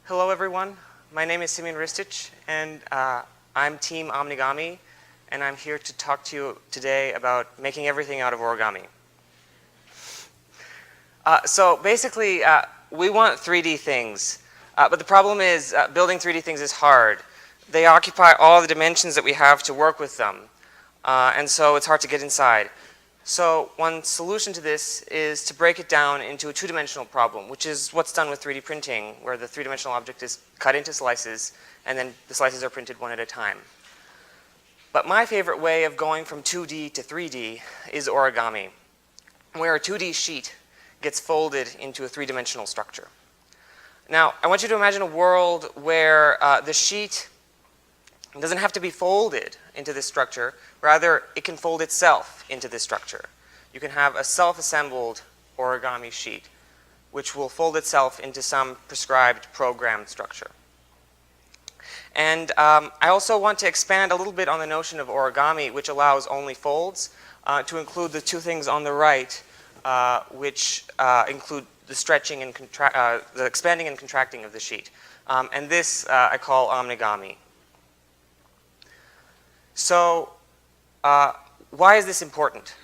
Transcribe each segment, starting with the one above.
Hello everyone, my name is Simeon Ristich and I'm Team Omnigami and I'm here to talk to you today about making everything out of origami. So basically we want 3D things, but the problem is building 3D things is hard. They occupy all the dimensions that we have to work with them, and so it's hard to get inside. So one solution to this is to break it down into a two-dimensional problem, which is what's done with 3D printing, where the three-dimensional object is cut into slices, and then the slices are printed one at a time. But my favorite way of going from 2D to 3D is origami, where a 2D sheet gets folded into a three-dimensional structure. Now, I want you to imagine a world where the sheet doesn't have to be folded into this structure. Rather, it can fold itself into this structure. You can have a self-assembled origami sheet, which will fold itself into some prescribed programmed structure. And I also want to expand a little bit on the notion of origami, which allows only folds, to include the two things on the right, which include the stretching and the expanding and contracting of the sheet. And this I call Omnigami. So why is this important?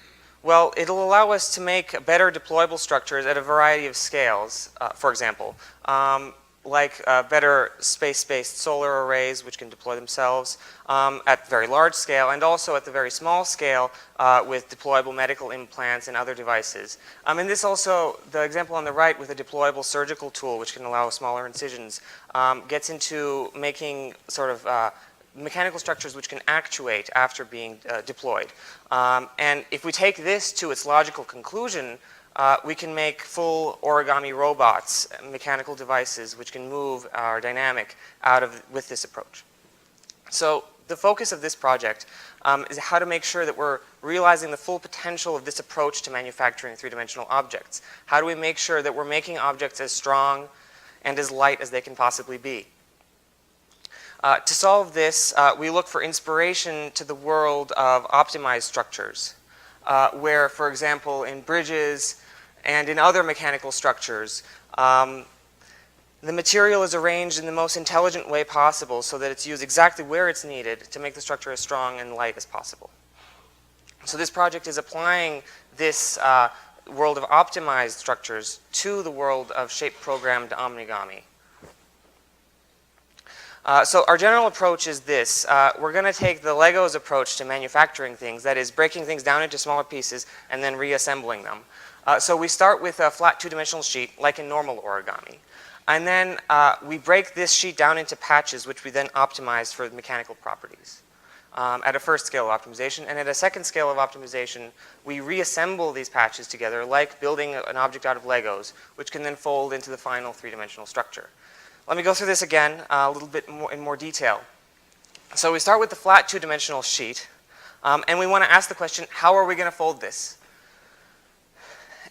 Well, it'll allow us to make better deployable structures at a variety of scales, for example, like better space-based solar arrays, which can deploy themselves at very large scale, and also at the very small scale with deployable medical implants and other devices. And this also, the example on the right with a deployable surgical tool, which can allow smaller incisions, gets into making sort of mechanical structures which can actuate after being deployed. And if we take this to its logical conclusion, we can make full origami robots, mechanical devices which can move or are dynamic with this approach. So the focus of this project is how to make sure that we're realizing the full potential of this approach to manufacturing three-dimensional objects. How do we make sure that we're making objects as strong and as light as they can possibly be? To solve this, we look for inspiration to the world of optimized structures, where, for example, in bridges and in other mechanical structures, the material is arranged in the most intelligent way possible so that it's used exactly where it's needed to make the structure as strong and light as possible. So this project is applying this world of optimized structures to the world of shape-programmed Omnigami. So our general approach is this. We're going to take the Legos approach to manufacturing things, that is breaking things down into smaller pieces and then reassembling them. So we start with a flat two-dimensional sheet like in normal origami. And then we break this sheet down into patches, which we then optimize for mechanical properties at a first scale of optimization. And at a second scale of optimization, we reassemble these patches together like building an object out of Legos, which can then fold into the final three-dimensional structure. Let me go through this again a little bit more in more detail. So we start with the flat two-dimensional sheet, and we want to ask the question, how are we going to fold this?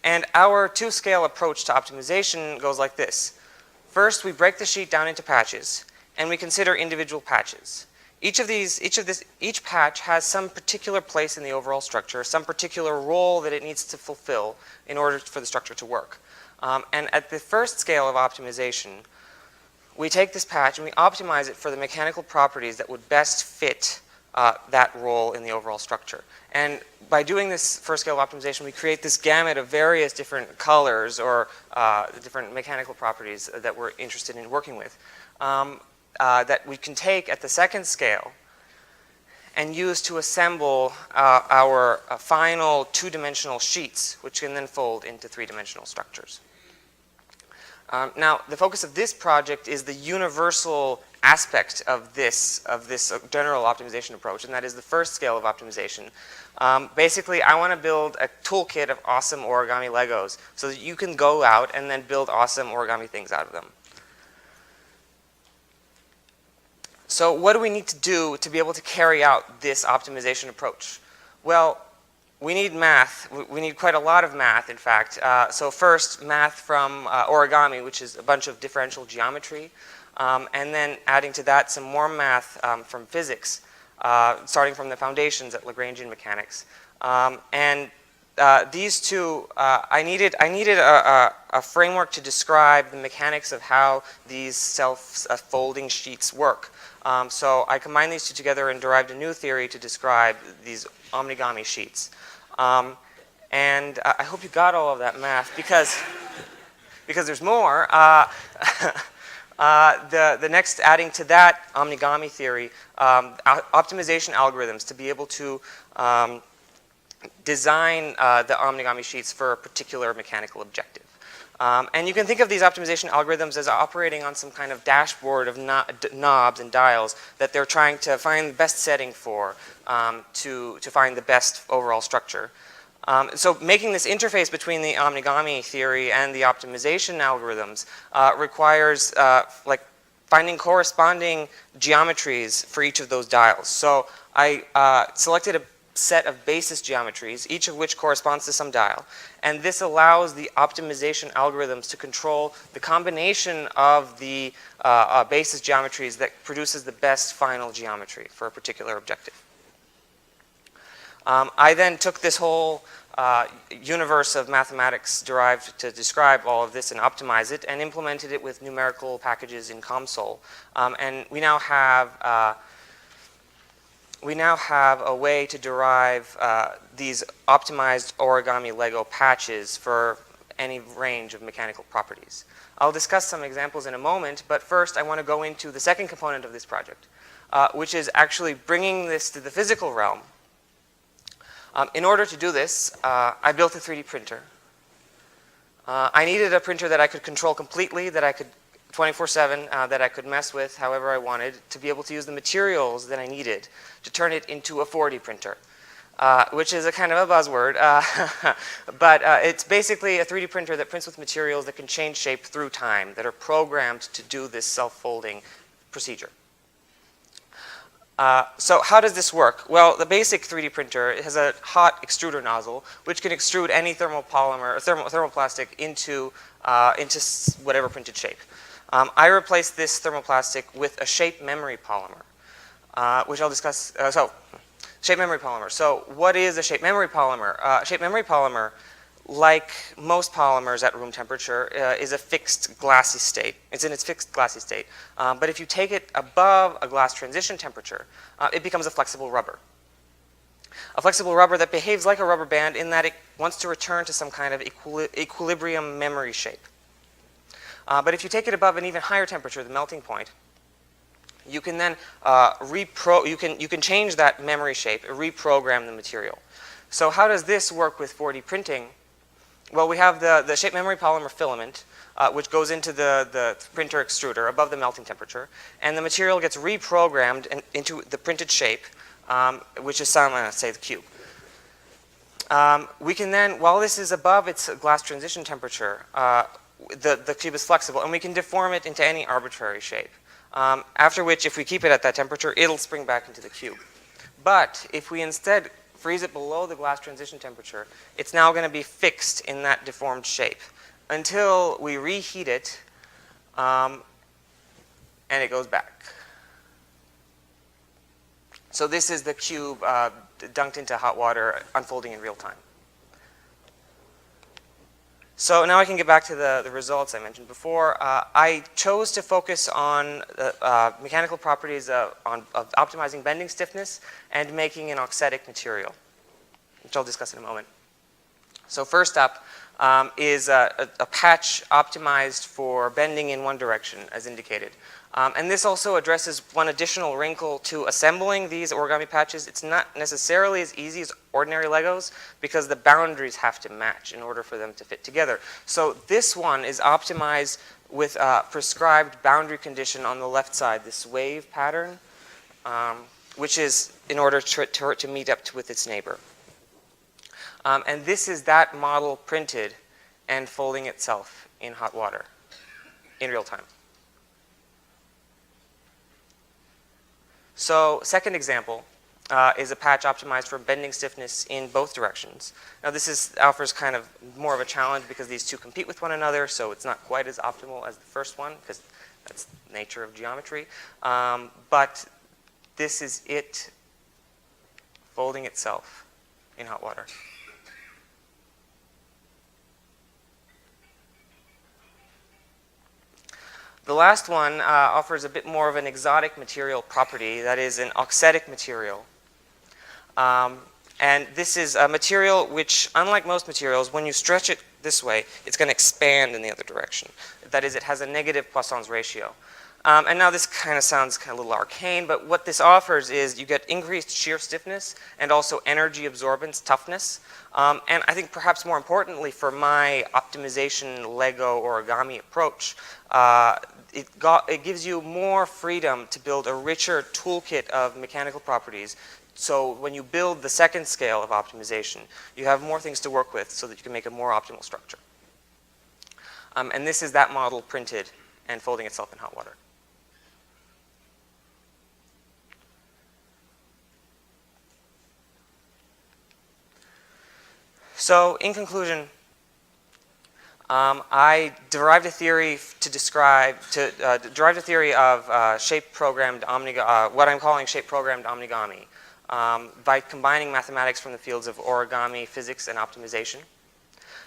And our two-scale approach to optimization goes like this. First, we break the sheet down into patches, and we consider individual patches. Each patch has some particular place in the overall structure, some particular role that it needs to fulfill in order for the structure to work. And at the first scale of optimization, we take this patch and we optimize it for the mechanical properties that would best fit that role in the overall structure. And by doing this first scale of optimization, we create this gamut of various different colors or different mechanical properties that we're interested in working with that we can take at the second scale and use to assemble our final two-dimensional sheets, which can then fold into three-dimensional structures. Now, the focus of this project is the universal aspect of this general optimization approach, and that is the first scale of optimization. Basically, I want to build a toolkit of awesome origami Legos so that you can go out and then build awesome origami things out of them. So what do we need to do to be able to carry out this optimization approach? Well, we need math. We need quite a lot of math, in fact. So first, math from origami, which is a bunch of differential geometry, and then adding to that some more math from physics, starting from the foundations at Lagrangian mechanics. And these two, I needed a framework to describe the mechanics of how these self-folding sheets work. So I combined these two together and derived a new theory to describe these Omnigami sheets. And I hope you got all of that math because there's more. The next, adding to that Omnigami theory, optimization algorithms to be able to design the Omnigami sheets for a particular mechanical objective. And you can think of these optimization algorithms as operating on some kind of dashboard of knobs and dials that they're trying to find the best setting for to find the best overall structure. So making this interface between the Omnigami theory and the optimization algorithms requires like finding corresponding geometries for each of those dials. So I selected a set of basis geometries, each of which corresponds to some dial. And this allows the optimization algorithms to control the combination of the basis geometries that produces the best final geometry for a particular objective. I then took this whole universe of mathematics derived to describe all of this and optimize it and implemented it with numerical packages in COMSOL. And we now have a way to derive these optimized origami Lego patches for any range of mechanical properties. I'll discuss some examples in a moment, but first I want to go into the second component of this project, which is actually bringing this to the physical realm. In order to do this, I built a 3D printer. I needed a printer that I could control completely, that I could 24/7, that I could mess with however I wanted, to be able to use the materials that I needed to turn it into a 4D printer, which is a kind of a buzzword, but it's basically a 3D printer that prints with materials that can change shape through time, that are programmed to do this self-folding procedure. So how does this work? Well, the basic 3D printer has a hot extruder nozzle, which can extrude any thermopolymer or thermoplastic into whatever printed shape. I replaced this thermoplastic with a shape memory polymer, which I'll discuss. Shape memory polymer. So what is a shape memory polymer? Shape memory polymer, like most polymers at room temperature, is a fixed glassy state. It's in its fixed glassy state. But if you take it above a glass transition temperature, it becomes a flexible rubber. A flexible rubber that behaves like a rubber band in that it wants to return to some kind of equilibrium memory shape. But if you take it above an even higher temperature, the melting point, you can then you can change that memory shape, reprogram the material. So how does this work with 4D printing? Well, we have the shape memory polymer filament, which goes into the printer extruder above the melting temperature, and the material gets reprogrammed into the printed shape, which is say the cube. We can then, while this is above its glass transition temperature, the cube is flexible, and we can deform it into any arbitrary shape. After which, if we keep it at that temperature, it'll spring back into the cube. But if we instead freeze it below the glass transition temperature, it's now going to be fixed in that deformed shape until we reheat it, and it goes back. So this is the cube dunked into hot water, unfolding in real time. So now I can get back to the results I mentioned before. I chose to focus on mechanical properties of optimizing bending stiffness and making an auxetic material, which I'll discuss in a moment. So first up is a patch optimized for bending in one direction, as indicated. And this also addresses one additional wrinkle to assembling these origami patches. It's not necessarily as easy as ordinary Legos because the boundaries have to match in order for them to fit together. So this one is optimized with a prescribed boundary condition on the left side, this wave pattern, which is in order to meet up with its neighbor. And this is that model printed and folding itself in hot water in real time. So second example is a patch optimized for bending stiffness in both directions. Now this offers kind of more of a challenge because these two compete with one another, so it's not quite as optimal as the first one because that's the nature of geometry. But this is it folding itself in hot water. The last one offers a bit more of an exotic material property, that is an auxetic material. And this is a material which, unlike most materials, when you stretch it this way, it's going to expand in the other direction. That is, it has a negative Poisson's ratio. And now this kind of sounds a little arcane, but what this offers is you get increased shear stiffness and also energy absorbance, toughness. And I think perhaps more importantly for my optimization Lego origami approach, it gives you more freedom to build a richer toolkit of mechanical properties. So when you build the second scale of optimization, you have more things to work with so that you can make a more optimal structure. And this is that model printed and folding itself in hot water. So in conclusion, I derived a theory of shape-programmed what I'm calling shape-programmed Omnigami, by combining mathematics from the fields of origami, physics, and optimization,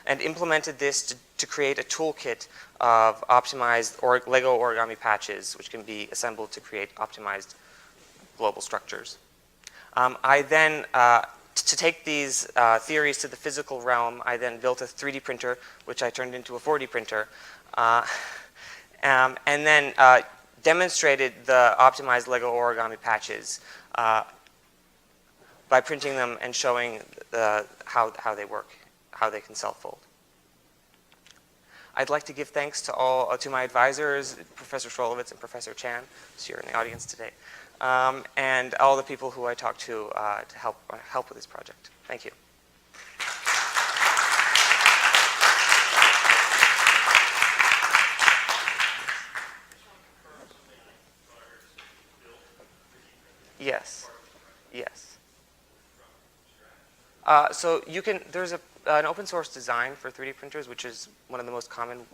and implemented this to create a toolkit of optimized Lego origami patches, which can be assembled to create optimized global structures. I then to take these theories to the physical realm, I then built a 3D printer, which I turned into a 4D printer, and then demonstrated the optimized Lego origami patches by printing them and showing how they work, how they can self-fold. I'd like to give thanks to my advisors, Professor Schrolowitz and Professor Chan, who's here in the audience today, and all the people who I talked to help with this project. Thank you. Yes. Yes. So you can, there's an open source design for 3D printers, which is one of the most common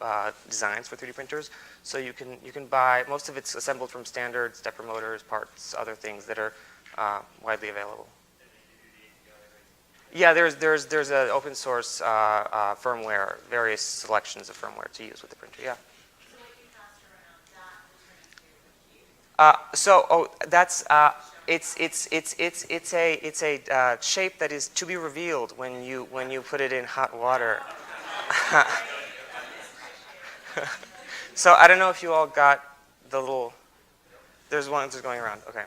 designs for 3D printers. So you can buy, most of it's assembled from standard stepper motors, parts, other things that are widely available. Yeah, there's an open source firmware, various selections of firmware to use with the printer. Yeah. That's it's a shape that is to be revealed when you put it in hot water. So I don't know if you all got the little. There's one that's going around. Okay.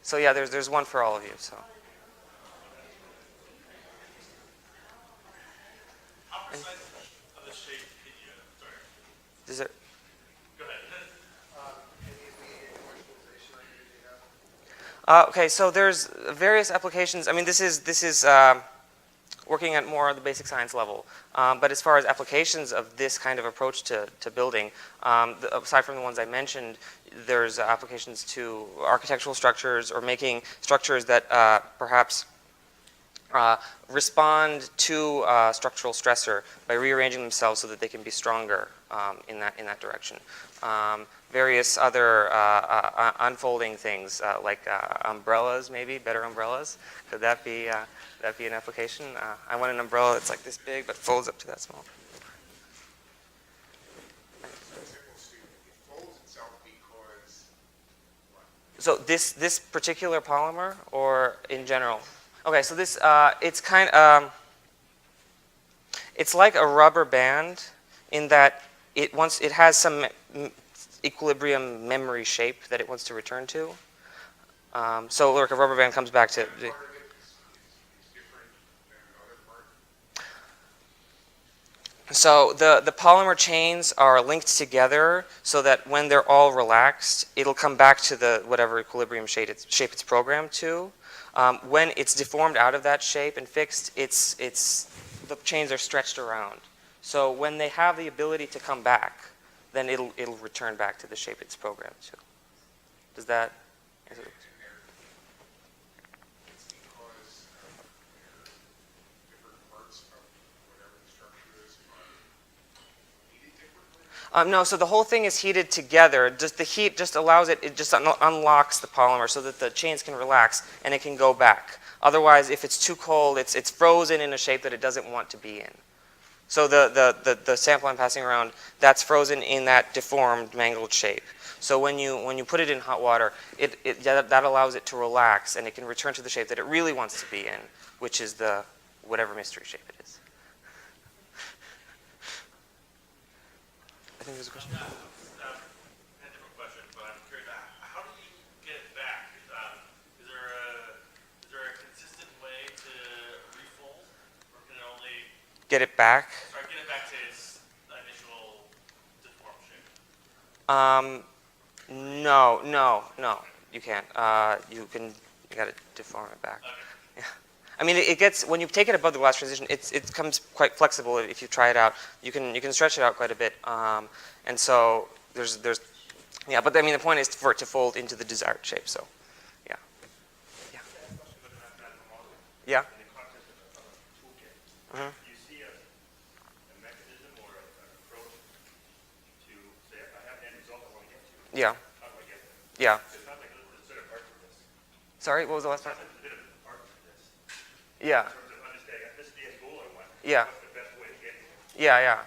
So yeah, there's one for all of you. So. How precise of the shape can you? Sorry. Is there? Okay, so there's various applications. I mean, this is working at more of the basic science level. But as far as applications of this kind of approach to building, aside from the ones I mentioned, there's applications to architectural structures or making structures that perhaps respond to structural stressor by rearranging themselves so that they can be stronger in that direction. Various other unfolding things like umbrellas, maybe better umbrellas. Could that be an application? I want an umbrella that's like this big but folds up to that small. So this particular polymer, or in general? Okay, so this it's it's like a rubber band in that it has some equilibrium memory shape that it wants to return to. So like a rubber band comes back to. So the polymer chains are linked together so that when they're all relaxed, it'll come back to the whatever equilibrium shape it's programmed to. When it's deformed out of that shape and fixed, the chains are stretched around. So when they have the ability to come back, then it'll return back to the shape it's programmed to. Does that answer the question? No, so the whole thing is heated together. Just the heat just allows it just unlocks the polymer so that the chains can relax and it can go back. Otherwise, if it's too cold, it's frozen in a shape that it doesn't want to be in. So the sample I'm passing around, that's frozen in that deformed, mangled shape. So when you put it in hot water, that allows it to relax, and it can return to the shape that it really wants to be in, which is the whatever mystery shape it is. I think there's a question. I have a different question, but I'm curious. How do you get it back? Is there a consistent way to refold, or can it only Get it back? get it back to its initial deformed shape? No, you can't. You gotta deform it back. Okay. Yeah. I mean, it gets, when you take it above the glass transition, it comes quite flexible if you try it out. You can stretch it out quite a bit. And so yeah, but I mean, the point is for it to fold into the desired shape, so, yeah. Yeah. Yeah. In the context of a toolkit, Mhm. do you see a mechanism or an approach to say, I have an end result I want to get to? Yeah. How do I get there? Yeah. So it sounds like there's a bit of art to this. Sorry, what was the last It part? sounds like there's a bit of art to this. Yeah. In terms of understanding, this is the end goal I want. Yeah. What's the best way to get here? Yeah.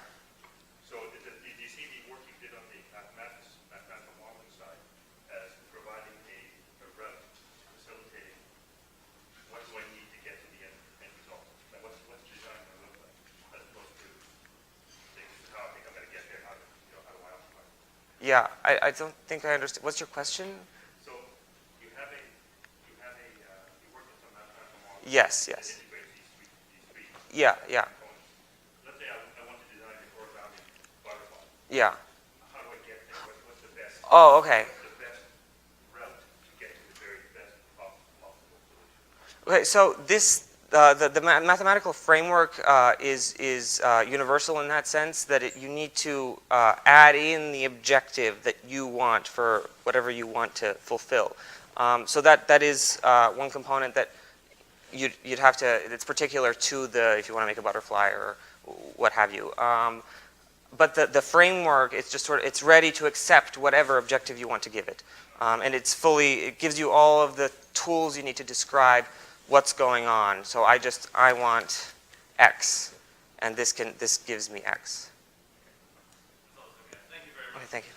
So do you see the work you did on the mathematical modeling side as providing a route facilitating what do I need to get to the end result? Like what's design going to look like as opposed to saying this is how I think I'm going to get there, how do I optimize it? Yeah, I don't think I understand. What's your question? So you work with some mathematical models Yes. that integrate these three Yeah. components. Let's say I want to design an origami butterfly. Yeah. How do I get there? What's the best? Oh, okay. What's the best route to get to the very best possible solution? Okay, so the mathematical framework is universal in that sense that you need to add in the objective that you want for whatever you want to fulfill. So that is one component that you'd have to, it's particular to if you want to make a butterfly or what have you. But the framework, it's just it's ready to accept whatever objective you want to give it. And it gives you all of the tools you need to describe what's going on. So I want X, and this gives me X. Thank you very much. Okay, thank you.